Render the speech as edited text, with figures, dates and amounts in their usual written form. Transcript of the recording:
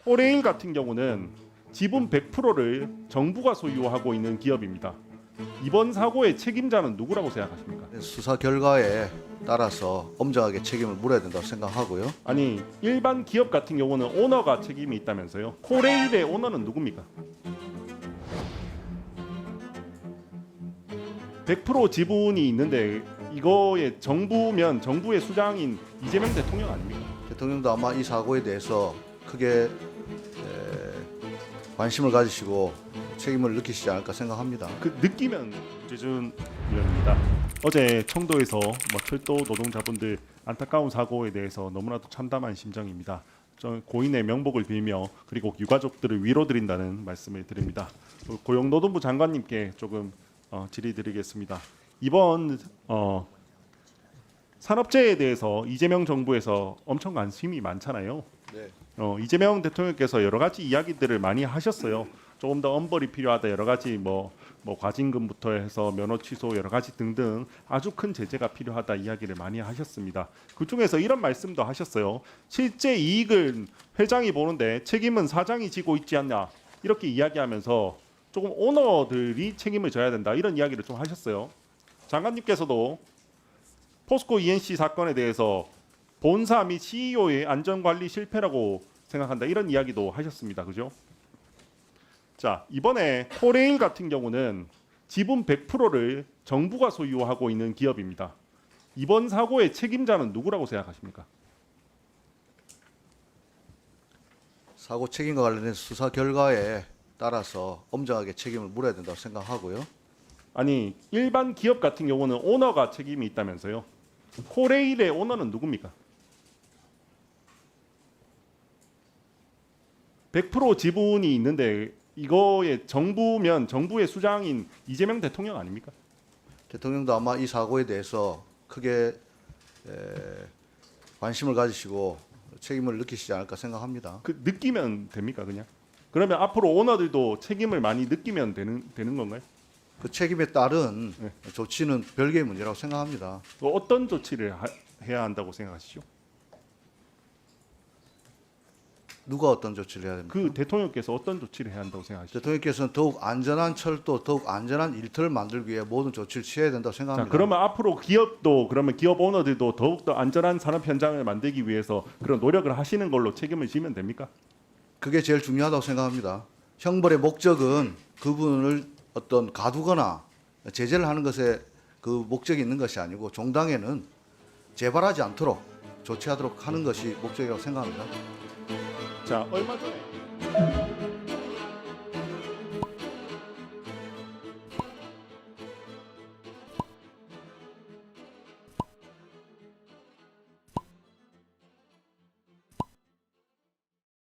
코레일 같은 경우는 지분 100%를 정부가 소유하고 있는 기업입니다. 이번 사고의 책임자는 누구라고 생각하십니까? 수사 결과에 따라서 엄정하게 책임을 물어야 된다고 생각하고요. 아니, 일반 기업 같은 경우는 오너가 책임이 있다면서요. 코레일의 오너는 누굽니까? 100% 지분이 있는데 이거의 정부면 정부의 수장인 이재명 대통령 아닙니까? 대통령도 아마 이 사고에 대해서 크게 관심을 가지시고 책임을 느끼시지 않을까 생각합니다. 그 느끼면 유재준 의원입니다. 어제 청도에서 철도 노동자분들 안타까운 사고에 대해서 너무나도 참담한 심정입니다. 고인의 명복을 빌며 그리고 유가족들을 위로드린다는 말씀을 드립니다. 고용노동부 장관님께 조금 질의드리겠습니다. 이번 산업재해에 대해서 이재명 정부에서 엄청 관심이 많잖아요. 네. 이재명 대통령께서 여러 가지 이야기들을 많이 하셨어요. 조금 더 엄벌이 필요하다, 여러 가지 뭐 과징금부터 해서 면허 취소 여러 가지 등등 아주 큰 제재가 필요하다 이야기를 많이 하셨습니다. 그 중에서 이런 말씀도 하셨어요. 실제 이익을 회장이 보는데 책임은 사장이 지고 있지 않냐 이렇게 이야기하면서 조금 오너들이 책임을 져야 된다 이런 이야기를 좀 하셨어요. 장관님께서도 포스코 ENC 사건에 대해서 본사 및 CEO의 안전관리 실패라고 생각한다 이런 이야기도 하셨습니다. 그죠? 자, 이번에 코레일 같은 경우는 지분 100%를 정부가 소유하고 있는 기업입니다. 이번 사고의 책임자는 누구라고 생각하십니까? 사고 책임과 관련해서 수사 결과에 따라서 엄정하게 책임을 물어야 된다고 생각하고요. 아니, 일반 기업 같은 경우는 오너가 책임이 있다면서요. 코레일의 오너는 누굽니까? 100% 지분이 있는데 이거의 정부면 정부의 수장인 이재명 대통령 아닙니까? 대통령도 아마 이 사고에 대해서 크게 관심을 가지시고 책임을 느끼시지 않을까 생각합니다. 그 느끼면 됩니까 그냥? 그러면 앞으로 오너들도 책임을 많이 느끼면 되는 건가요? 그 책임에 따른 네. 조치는 별개의 문제라고 생각합니다. 또 어떤 조치를 해야 한다고 생각하시죠? 누가 어떤 조치를 해야 됩니까? 그 대통령께서 어떤 조치를 해야 한다고 생각하시죠? 대통령께서는 더욱 안전한 철도, 더욱 안전한 일터를 만들기 위해 모든 조치를 취해야 된다고 자, 생각합니다. 그러면 앞으로 그러면 기업 오너들도 더욱더 안전한 산업 현장을 만들기 위해서 그런 노력을 하시는 걸로 책임을 지면 됩니까? 그게 제일 중요하다고 생각합니다. 형벌의 목적은 그분을 어떤 가두거나 제재를 하는 것에 그 목적이 있는 것이 아니고 종당에는 재발하지 않도록 조치하도록 하는 것이 목적이라고 생각합니다. 자, 얼마 전에